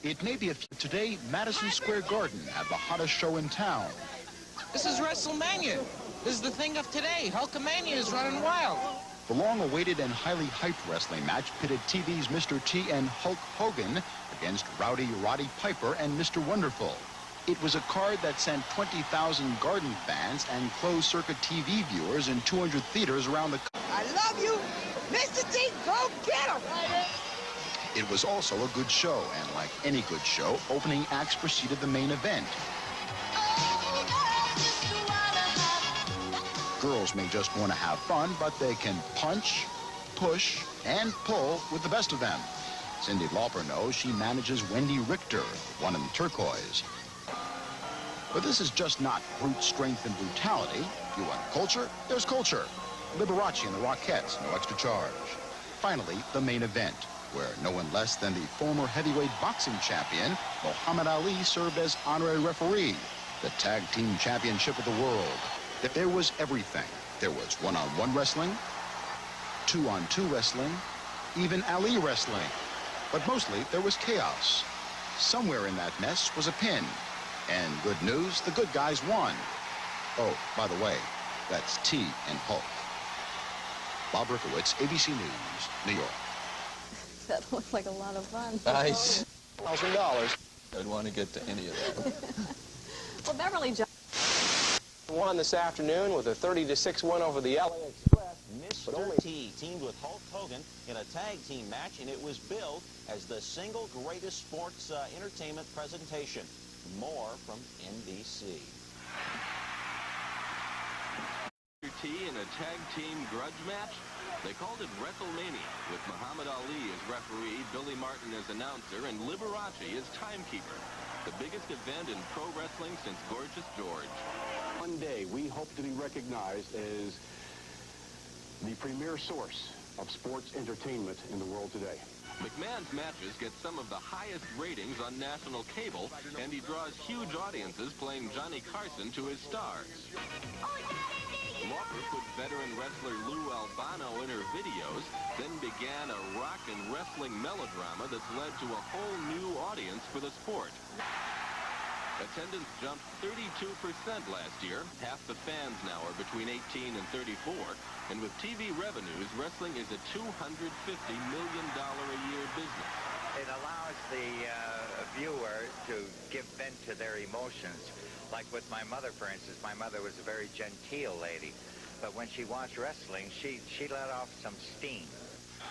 It may be today, Madison Square Garden had the hottest show in town. This is WrestleMania. This is the thing of today. Hulkamania is running wild. The long-awaited and highly hyped wrestling match pitted TV's Mr. T and Hulk Hogan against Rowdy Roddy Piper and Mr. Wonderful. It was a card that sent 20,000 Garden fans and closed-circuit TV viewers in 200 theaters around the country. I love you, Mr. T. Go get him! It was also a good show, and like any good show, opening acts preceded the main event. Girls may just want to have fun, but they can punch, push, and pull with the best of them. Cyndi Lauper knows she manages Wendy Richter, one in turquoise. But this is just not brute strength and brutality. You want culture? There's culture. Liberace and the Rockettes, no extra charge. Finally, the main event, where no one less than the former heavyweight boxing champion, Muhammad Ali, served as honorary referee, the tag team championship of the world. There was everything. There was one-on-one wrestling, two-on-two wrestling, even Ali wrestling. But mostly, there was chaos. Somewhere in that mess was a pin. And good news, the good guys won. Oh, by the way, that's T and Hulk. Bob Rikowitz, ABC News, New York. That looked like a lot of fun. Nice. $1,000. I'd want to get to any of that. Well, Beverly Jones won this afternoon with a 30-6 win over the LA Express. Mr. T teamed with Hulk Hogan in a tag team match, and it was billed as the single greatest sports entertainment presentation. More from NBC. T in a tag team grudge match? They called it WrestleMania, with Muhammad Ali as referee, Billy Martin as announcer, and Liberace as timekeeper. The biggest event in pro wrestling since Gorgeous George. One day, we hope to be recognized as the premier source of sports entertainment in the world today. McMahon's matches get some of the highest ratings on national cable, and he draws huge audiences playing Johnny Carson to his stars. Lauper put veteran wrestler Lou Albano in her videos, then began a rock and wrestling melodrama that's led to a whole new audience for the sport. Attendance jumped 32% last year. Half the fans now are between 18 and 34. And with TV revenues, wrestling is a $250 million a year business. It allows the viewer to give vent to their emotions. Like with my mother, for instance, my mother was a very genteel lady. But when she watched wrestling, she let off some steam.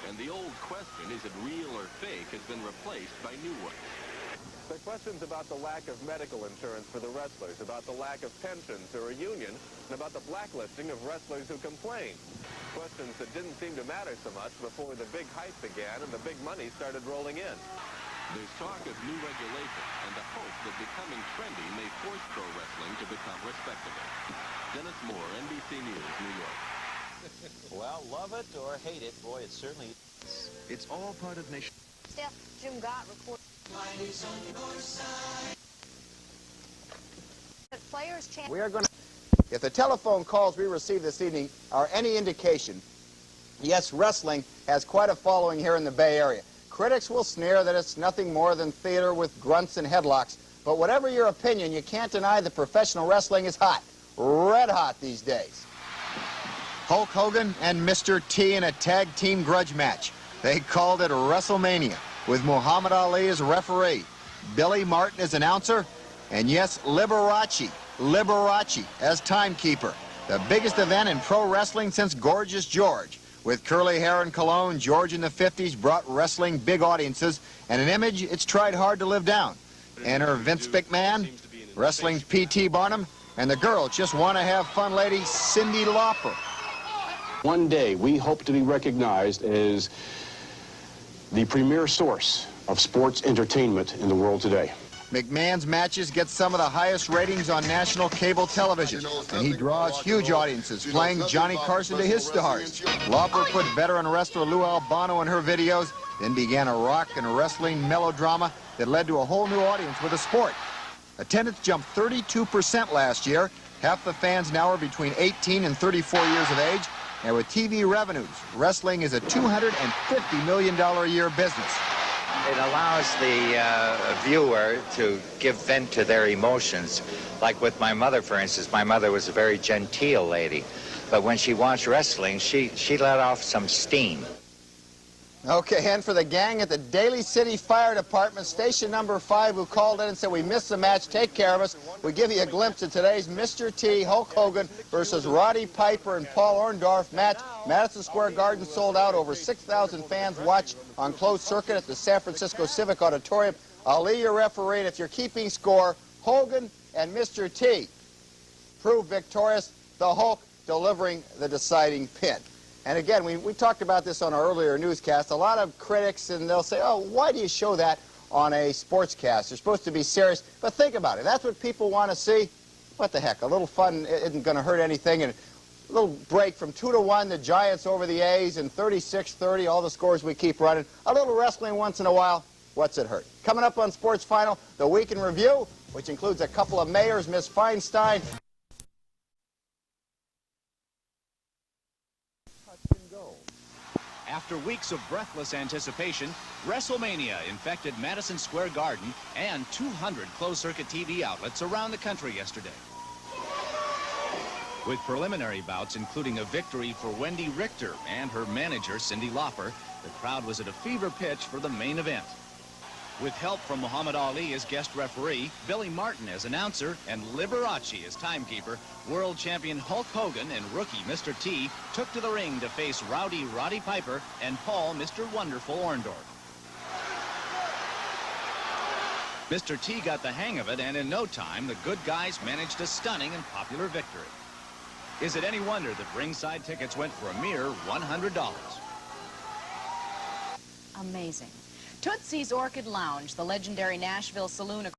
And the old question, is it real or fake, has been replaced by new ones. The questions about the lack of medical insurance for the wrestlers, about the lack of pensions or a union, and about the blacklisting of wrestlers who complain. Questions that didn't seem to matter so much before the big hype began and the big money started rolling in. There's talk of new regulation and the hope that becoming trendy may force pro wrestling to become respectable. Dennis Moore, NBC News, New York. Well, love it or hate it, boy, it certainly is. It's all part of nation. Steph, Jim Gott recorded. Players chant. We are going to, if the telephone calls we received this evening are any indication, yes, wrestling has quite a following here in the Bay Area. Critics will sneer that it's nothing more than theater with grunts and headlocks, but whatever your opinion, you can't deny that professional wrestling is hot, red hot these days. Hulk Hogan and Mr. T in a tag team grudge match. They called it WrestleMania, with Muhammad Ali as referee, Billy Martin as announcer, and yes, Liberace as timekeeper. The biggest event in pro wrestling since Gorgeous George. With curly hair and cologne, George in the 50s brought wrestling big audiences and an image it's tried hard to live down. Enter Vince McMahon, wrestling's P.T. Barnum, and the girl just want to have fun lady, Cyndi Lauper. One day, we hope to be recognized as the premier source of sports entertainment in the world today. McMahon's matches get some of the highest ratings on national cable television, and he draws huge audiences playing Johnny Carson to his stars. Lauper put veteran wrestler Lou Albano in her videos, then began a rock and wrestling melodrama that led to a whole new audience with the sport. Attendance jumped 32% last year. Half the fans now are between 18 and 34 years of age, and with TV revenues, wrestling is a $250 million a year business. It allows the viewer to give vent to their emotions. Like with my mother, for instance, my mother was a very genteel lady. But when she watched wrestling, she let off some steam. Okay, and for the gang at the Daly City Fire Department, station number 5, who called in and said, we missed the match, take care of us. We give you a glimpse of today's Mr. T, Hulk Hogan versus Roddy Piper and Paul Orndorff match. Madison Square Garden sold out. Over 6,000 fans watch on closed circuit at the San Francisco Civic Auditorium. Ali, your referee, and if you're keeping score, Hogan and Mr. T proved victorious. The Hulk delivering the deciding pin. And again, we talked about this on our earlier newscast. A lot of critics, and they'll say, oh, why do you show that on a sportscast? You're supposed to be serious. But think about it. That's what people want to see. What the heck? A little fun isn't going to hurt anything. And a little break from 2-1, the Giants over the A's, and 36-30, all the scores we keep running. A little wrestling once in a while. What's it hurt? Coming up on Sports Final, the Week in Review, which includes a couple of mayors, Miss Feinstein. After weeks of breathless anticipation, WrestleMania infected Madison Square Garden and 200 closed-circuit TV outlets around the country yesterday. With preliminary bouts including a victory for Wendy Richter and her manager, Cyndi Lauper, the crowd was at a fever pitch for the main event. With help from Muhammad Ali as guest referee, Billy Martin as announcer, and Liberace as timekeeper, world champion Hulk Hogan and rookie Mr. T took to the ring to face rowdy Roddy Piper and Paul Mr. Wonderful Orndorff. Mr. T got the hang of it, and in no time, the good guys managed a stunning and popular victory. Is it any wonder that ringside tickets went for a mere $100? Amazing. Tootsie's Orchid Lounge, the legendary Nashville saloon